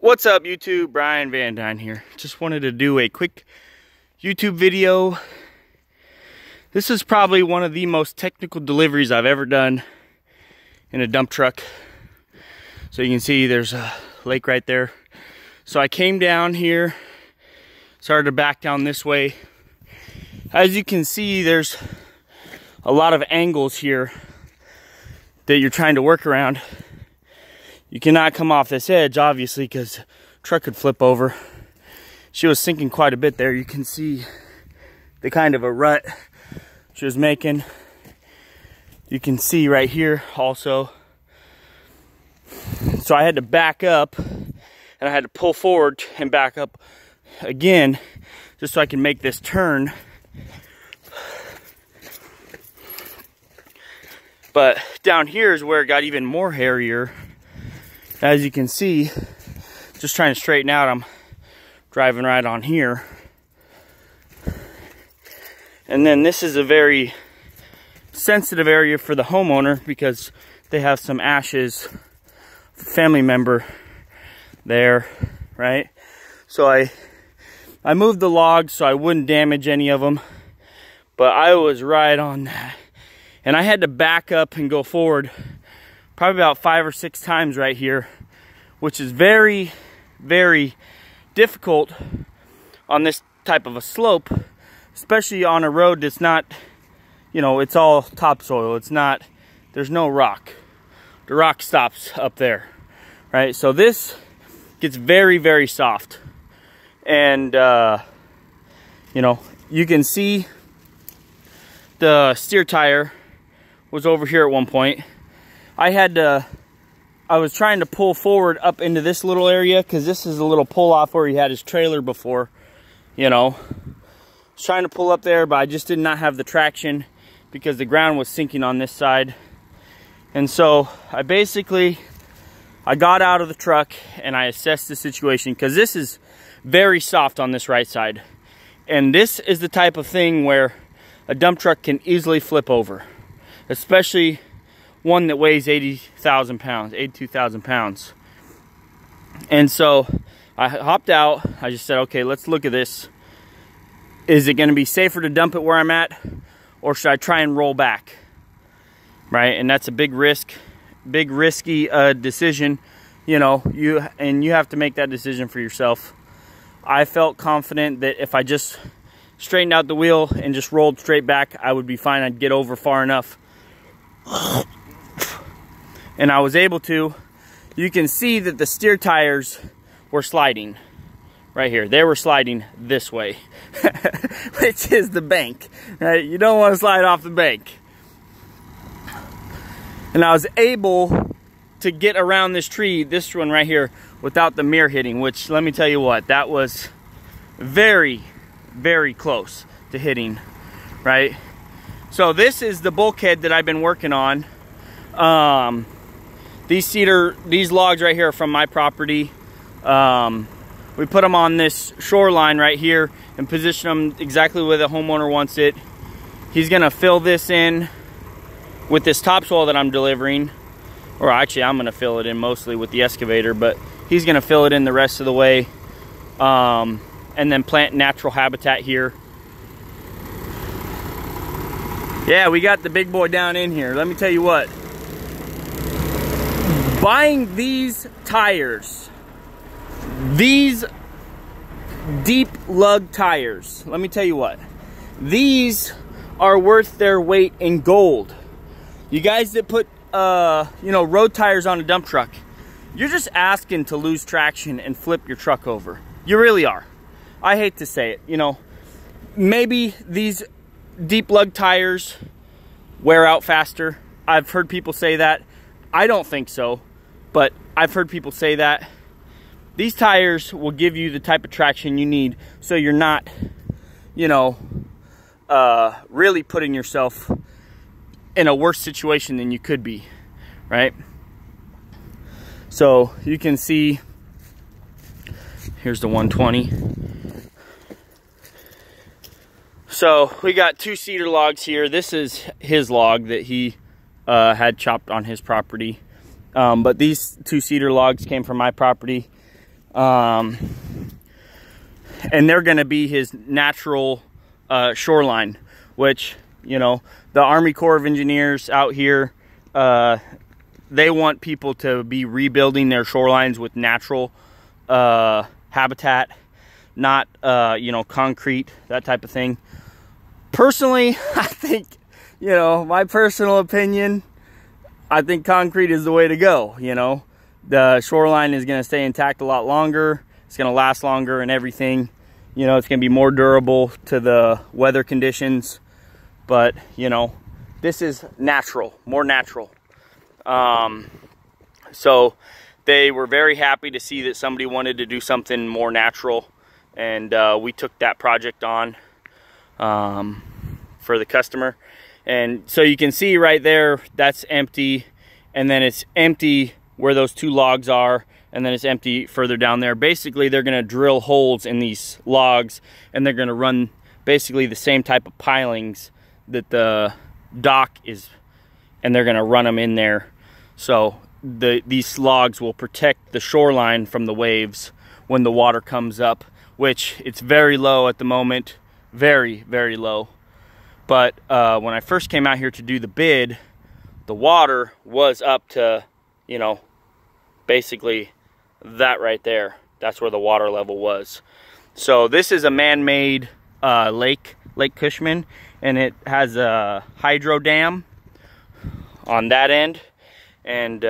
What's up YouTube? Brian Van Dyne here. Just wanted to do a quick YouTube video. This is probably one of the most technical deliveries I've ever done in a dump truck. So you can see there's a lake right there. So I came down here, started to back down this way. As you can see, there's a lot of angles here that you're trying to work around. You cannot come off this edge, obviously, because the truck could flip over. She was sinking quite a bit there. You can see the kind of a rut she was making. You can see right here also. So I had to back up, and I had to pull forward and back up again, just so I can make this turn. But down here is where it got even more hairier. As you can see, just trying to straighten out, I'm driving right on here. And then this is a very sensitive area for the homeowner because they have some ashes, family member there, right? So I moved the logs so I wouldn't damage any of them, but I was right on that. And I had to back up and go forward probably about 5 or 6 times right here, which is very, very difficult on this type of a slope, especially on a road that's not, you know, it's all topsoil. It's not, there's no rock. The rock stops up there, right? So this gets very, very soft. And, you know, you can see the steer tire was over here at one point. I was trying to pull forward up into this little area because this is a little pull off where he had his trailer before, you know. I was trying to pull up there, but I just did not have the traction because the ground was sinking on this side. And so I got out of the truck and I assessed the situation because this is very soft on this right side. And this is the type of thing where a dump truck can easily flip over, especially one that weighs 80,000 pounds, 82,000 pounds. And so I hopped out. I just said, okay, let's look at this. Is it going to be safer to dump it where I'm at, or should I try and roll back? Right? And that's a big risk, big risky decision. You know, you have to make that decision for yourself. I felt confident that if I just straightened out the wheel and just rolled straight back, I would be fine. I'd get over far enough. And I was able to. You can see that the steer tires were sliding right here. They were sliding this way, which is the bank, right? You don't want to slide off the bank. And I was able to get around this tree, this one right here, without the mirror hitting, which, let me tell you what, that was very, very close to hitting, right? So this is the bulkhead that I've been working on. These logs right here are from my property. We put them on this shoreline right here and position them exactly where the homeowner wants it. He's gonna fill this in with this topsoil that I'm delivering, or actually I'm gonna fill it in mostly with the excavator, but he's gonna fill it in the rest of the way, and then plant natural habitat here. Yeah, we got the big boy down in here. Let me tell you what. Buying these tires, these deep lug tires, let me tell you what. These are worth their weight in gold. You guys that put, you know, road tires on a dump truck, you're just asking to lose traction and flip your truck over. You really are. I hate to say it, you know. Maybe these deep lug tires wear out faster. I've heard people say that. I don't think so, but I've heard people say that. These tires will give you the type of traction you need so you're not, you know, really putting yourself in a worse situation than you could be, right? So you can see, here's the 120. So we got 2 cedar logs here. This is his log that he had chopped on his property. But these 2 cedar logs came from my property. and they're going to be his natural shoreline, which, you know, the Army Corps of Engineers out here, they want people to be rebuilding their shorelines with natural habitat, not you know, concrete, that type of thing. Personally, I think, you know, my personal opinion, I think concrete is the way to go. You know, the shoreline is going to stay intact a lot longer. It's going to last longer and everything. You know, it's going to be more durable to the weather conditions. But, you know, this is natural, more natural. So they were very happy to see that somebody wanted to do something more natural. And we took that project on for the customer. And so you can see right there, that's empty. And then it's empty where those two logs are. And then it's empty further down there. Basically, they're going to drill holes in these logs. And they're going to run basically the same type of pilings that the dock is. And they're going to run them in there. So these logs will protect the shoreline from the waves when the water comes up. Which it's very low at the moment. Very, very low. But when I first came out here to do the bid, the water was up to, you know, basically that right there. That's where the water level was. So this is a man-made Lake Cushman, and it has a hydro dam on that end. And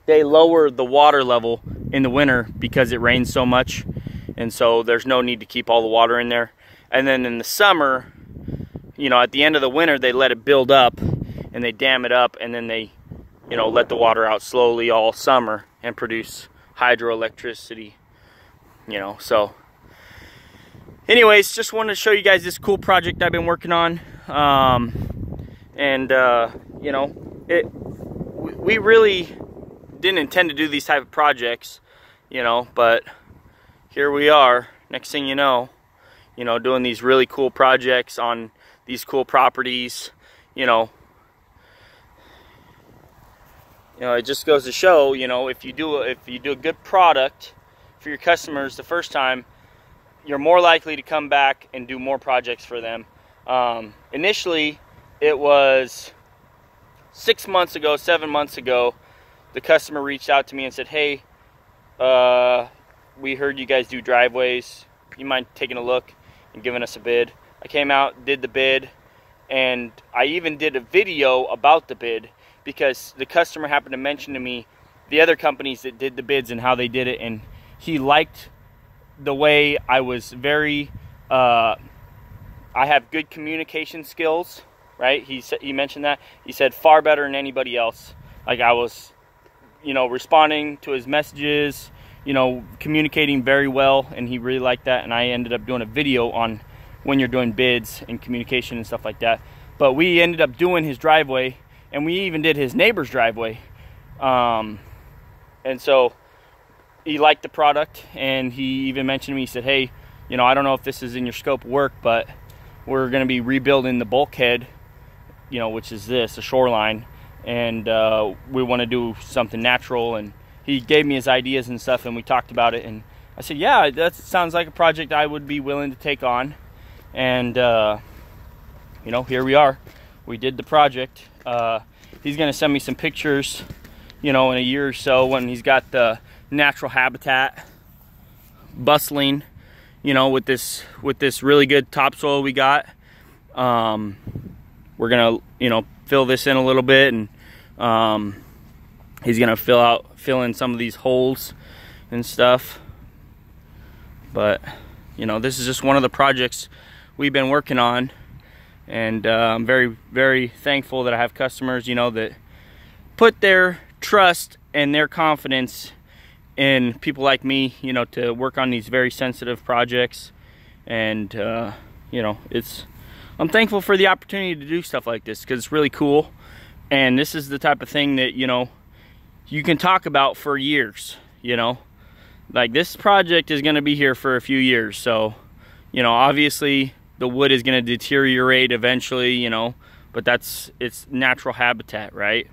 they lower the water level in the winter because it rains so much. And so there's no need to keep all the water in there. And then in the summer, you know, at the end of the winter, they let it build up and they dam it up, and then they, you know, let the water out slowly all summer and produce hydroelectricity, you know. So anyways, just wanted to show you guys this cool project I've been working on. You know, we really didn't intend to do these type of projects, you know, but here we are, next thing you know, doing these really cool projects on these cool properties. You know, it just goes to show, you know, if you do a good product for your customers the first time, you're more likely to come back and do more projects for them. Initially, it was 7 months ago, the customer reached out to me and said, hey, we heard you guys do driveways. You mind taking a look and giving us a bid? I came out, did the bid, and I even did a video about the bid because the customer happened to mention to me the other companies that did the bids and how they did it, and he liked the way I was very, I have good communication skills, right? He mentioned that. He said far better than anybody else. Like I was, you know, responding to his messages, you know, communicating very well, and he really liked that. And I ended up doing a video on when you're doing bids and communication and stuff like that. But we ended up doing his driveway, and we even did his neighbor's driveway. And so he liked the product, and he even mentioned to me, he said, hey, you know, I don't know if this is in your scope of work, but we're going to be rebuilding the bulkhead, you know, which is this, a shoreline, and we want to do something natural. And he gave me his ideas and stuff, and we talked about it, and I said, yeah, that sounds like a project I would be willing to take on. And you know, here we are. We did the project. He's going to send me some pictures, you know, in a year or so when he's got the natural habitat bustling, you know, with this really good topsoil we got. We're gonna, you know, fill this in a little bit, and he's gonna fill in some of these holes and stuff. But you know, this is just one of the projects we've been working on, and I'm very, very thankful that I have customers, you know, that put their trust and their confidence in people like me, you know, to work on these very sensitive projects. And you know, I'm thankful for the opportunity to do stuff like this because it's really cool. And this is the type of thing that, you know, you can talk about for years. You know, like this project is going to be here for a few years, so you know, obviously the wood is going to deteriorate eventually, you know, but it's natural habitat, right?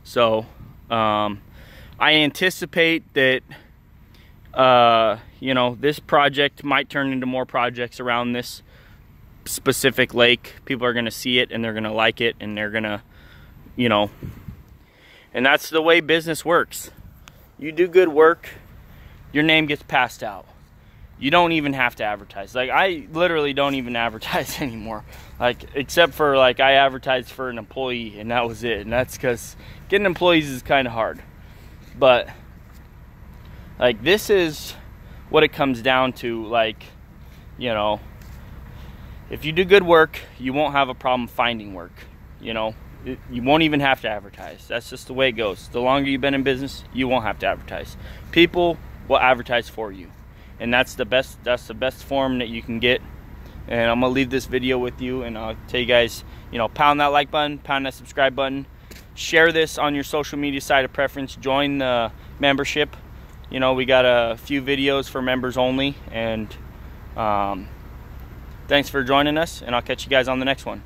So I anticipate that You know, this project might turn into more projects around this specific lake. People are going to see it and they're going to like it, and they're going to, you know, and that's the way business works. You do good work, your name gets passed out. You don't even have to advertise. Like, I literally don't even advertise anymore. Like, except for, like, I advertised for an employee, and that was it. And that's because getting employees is kind of hard. But, like, this is what it comes down to. Like, you know, if you do good work, you won't have a problem finding work. You know, you won't even have to advertise. That's just the way it goes. The longer you've been in business, you won't have to advertise. People will advertise for you. And that's the best form that you can get. And I'm gonna leave this video with you, and I'll tell you guys, you know, pound that like button, pound that subscribe button, share this on your social media site of preference, join the membership. You know, we got a few videos for members only, and thanks for joining us, and I'll catch you guys on the next one.